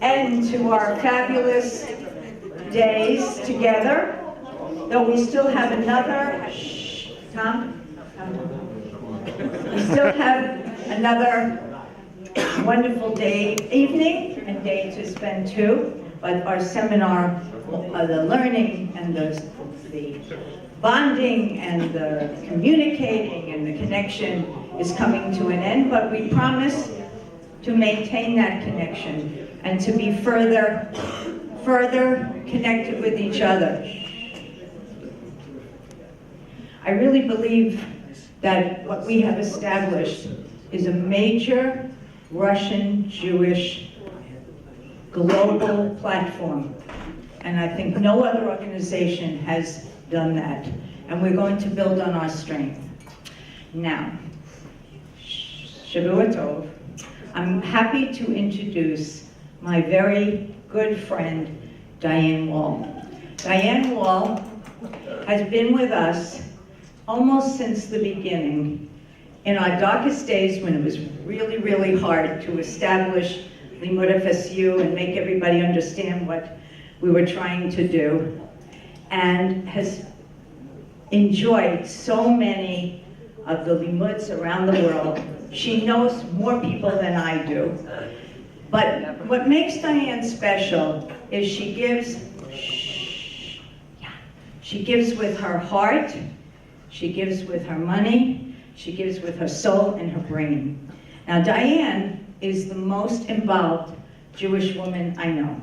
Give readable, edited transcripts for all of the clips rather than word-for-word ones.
end to our fabulous days together, though we still have another, Tom? We still have another wonderful evening and day to spend too, but our seminar, the learning and the bonding and the communicating and the connection is coming to an end, but we promise to maintain that connection and to be further connected with each other. I really believe that what we have established is a major Russian Jewish global platform. And I think no other organization has done that. And we're going to build on our strength. Now, Shavua Tov, I'm happy to introduce my very good friend, Diane Wohl. Diane Wohl has been with us almost since the beginning, in our darkest days when it was really, really hard to establish Limmud FSU and make everybody understand what we were trying to do, and has enjoyed so many of the Limmuds around the world. She knows more people than I do. But what makes Diane special is she gives with her heart, she gives with her money, she gives with her soul and her brain. Now Diane is the most involved Jewish woman I know.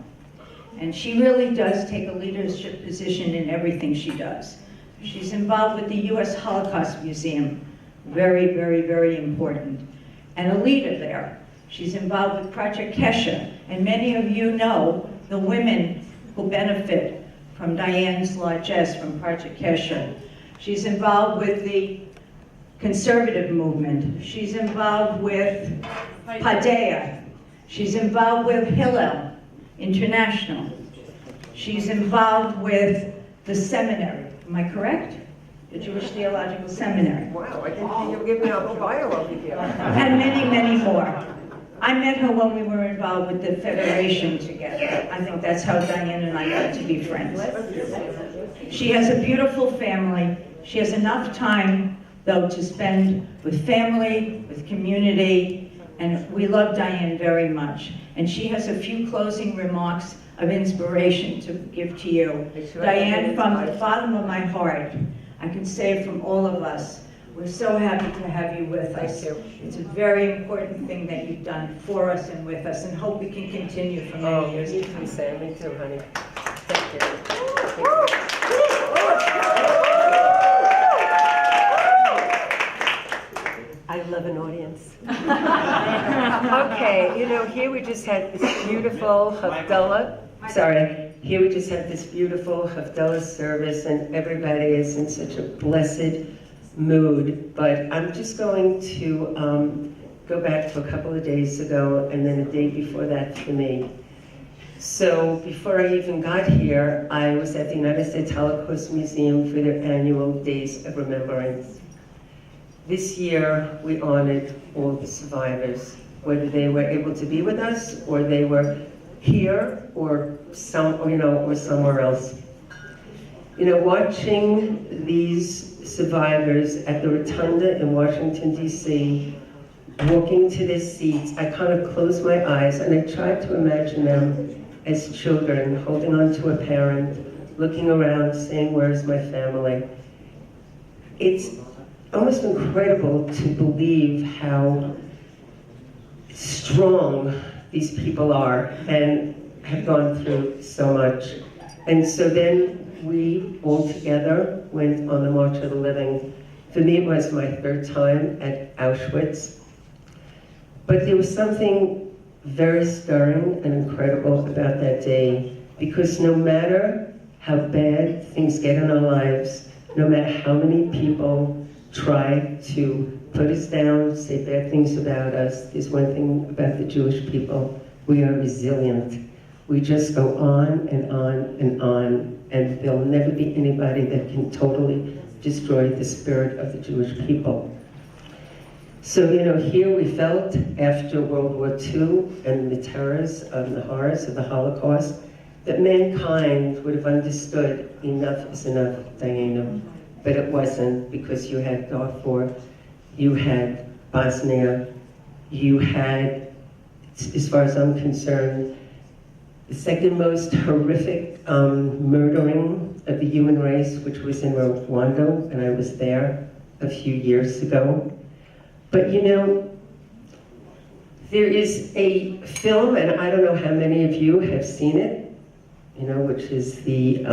And she really does take a leadership position in everything she does. She's involved with the U.S. Holocaust Museum, very, very, very important, and a leader there. She's involved with Project Kesha, and many of you know the women who benefit from Diane's largesse from Project Kesha. She's involved with the conservative movement. She's involved with Padea. She's involved with Hillel International. She's involved with the seminary. Am I correct? The Jewish Theological Seminary. Wow, I didn't think you were giving out a bio over here. And many, many more. I met her when we were involved with the Federation together. I think that's how Diane and I got to be friends. She has a beautiful family. She has enough time, though, to spend with family, with community, and we love Diane very much. And she has a few closing remarks of inspiration to give to you. Diane, from the bottom of my heart, I can say from all of us, we're so happy to have you with us. It's a very important thing that you've done for us and with us, and hope we can continue for many years. You too, Sam. Me too, honey. Thank you. I love an audience. Okay, you know, here we just had this beautiful Havdalah. Here we just had this beautiful Havdalah service, and everybody is in such a blessed mood. But I'm just going to go back to a couple of days ago, and then a day before that for me. So before I even got here, I was at the United States Holocaust Museum for their annual Days of Remembrance. This year, we honored all the survivors, whether they were able to be with us or they were here or somewhere else. You know, watching these survivors at the Rotunda in Washington, D.C., walking to their seats, I kind of closed my eyes and I tried to imagine them as children, holding on to a parent, looking around, saying, "Where's my family?" It's almost incredible to believe how strong these people are and have gone through so much. And so then we all together went on the March of the Living. For me, it was my third time at Auschwitz. But there was something very stirring and incredible about that day, because no matter how bad things get in our lives, no matter how many people try to put us down, say bad things about us, there's one thing about the Jewish people: we are resilient. We just go on and on and on, and there'll never be anybody that can totally destroy the spirit of the Jewish people. So, here we felt after World War II and the terrors and the horrors of the Holocaust, that mankind would have understood enough is enough, Diana. But it wasn't, because you had Darfur, you had Bosnia, you had, as far as I'm concerned, the second most horrific murdering of the human race, which was in Rwanda, and I was there a few years ago. But there is a film, and I don't know how many of you have seen it, which is the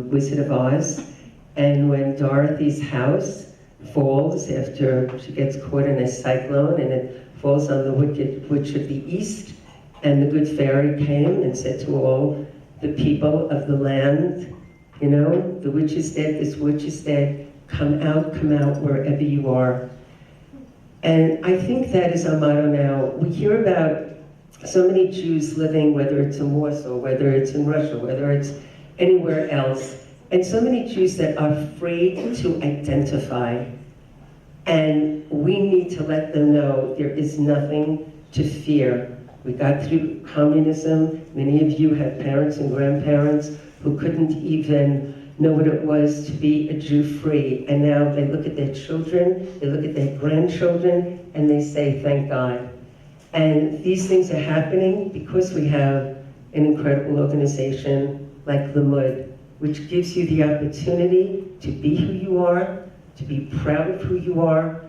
Wizard of Oz. And when Dorothy's house falls after she gets caught in a cyclone, and it falls on the wicked witch of the east, and the good fairy came and said to all the people of the land, the witch is dead, this witch is dead, come out wherever you are. And I think that is our motto now. We hear about so many Jews living, whether it's in Warsaw, whether it's in Russia, whether it's anywhere else, and so many Jews that are afraid to identify. And we need to let them know there is nothing to fear. We got through communism. Many of you have parents and grandparents who couldn't even know what it was to be a Jew-free. And now they look at their children, they look at their grandchildren, and they say, thank God. And these things are happening because we have an incredible organization like Limmud, which gives you the opportunity to be who you are, to be proud of who you are.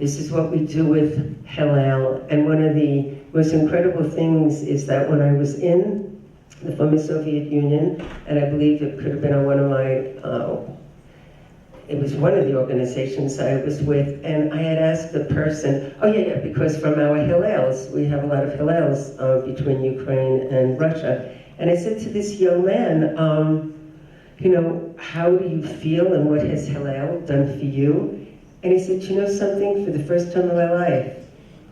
This is what we do with Hillel. And one of the most incredible things is that when I was in the former Soviet Union, and I believe it could have been on one of my, it was one of the organizations I was with, and I had asked the person, because from our Hillels, we have a lot of Hillels between Ukraine and Russia, and I said to this young man, how do you feel and what has Hillel done for you? And he said, something, for the first time in my life,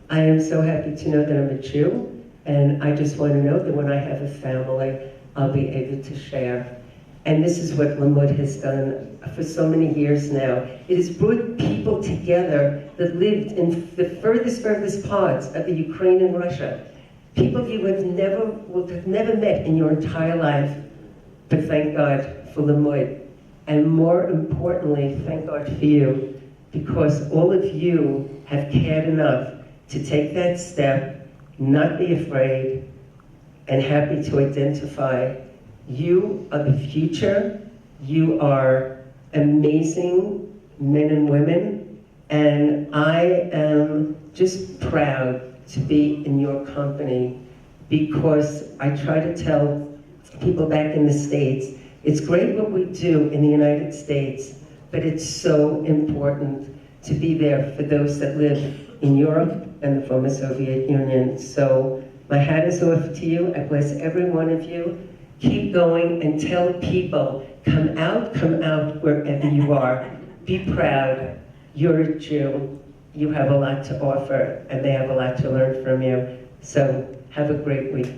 I am so happy to know that I'm a Jew, and I just want to know that when I have a family, I'll be able to share. And this is what Limmud has done for so many years now. It has brought people together that lived in the furthest parts of the Ukraine and Russia. People you would have never met in your entire life, but thank God for Limmud. And more importantly, thank God for you, because all of you have cared enough to take that step, not be afraid, and happy to identify. You are the future. You are amazing men and women, and I am just proud to be in your company, because I try to tell people back in the States, it's great what we do in the United States, but it's so important to be there for those that live in Europe and the former Soviet Union. So my hat is off to you. I bless every one of you. Keep going and tell people, come out wherever you are. Be proud. You're a Jew. You have a lot to offer, and they have a lot to learn from you. So have a great week.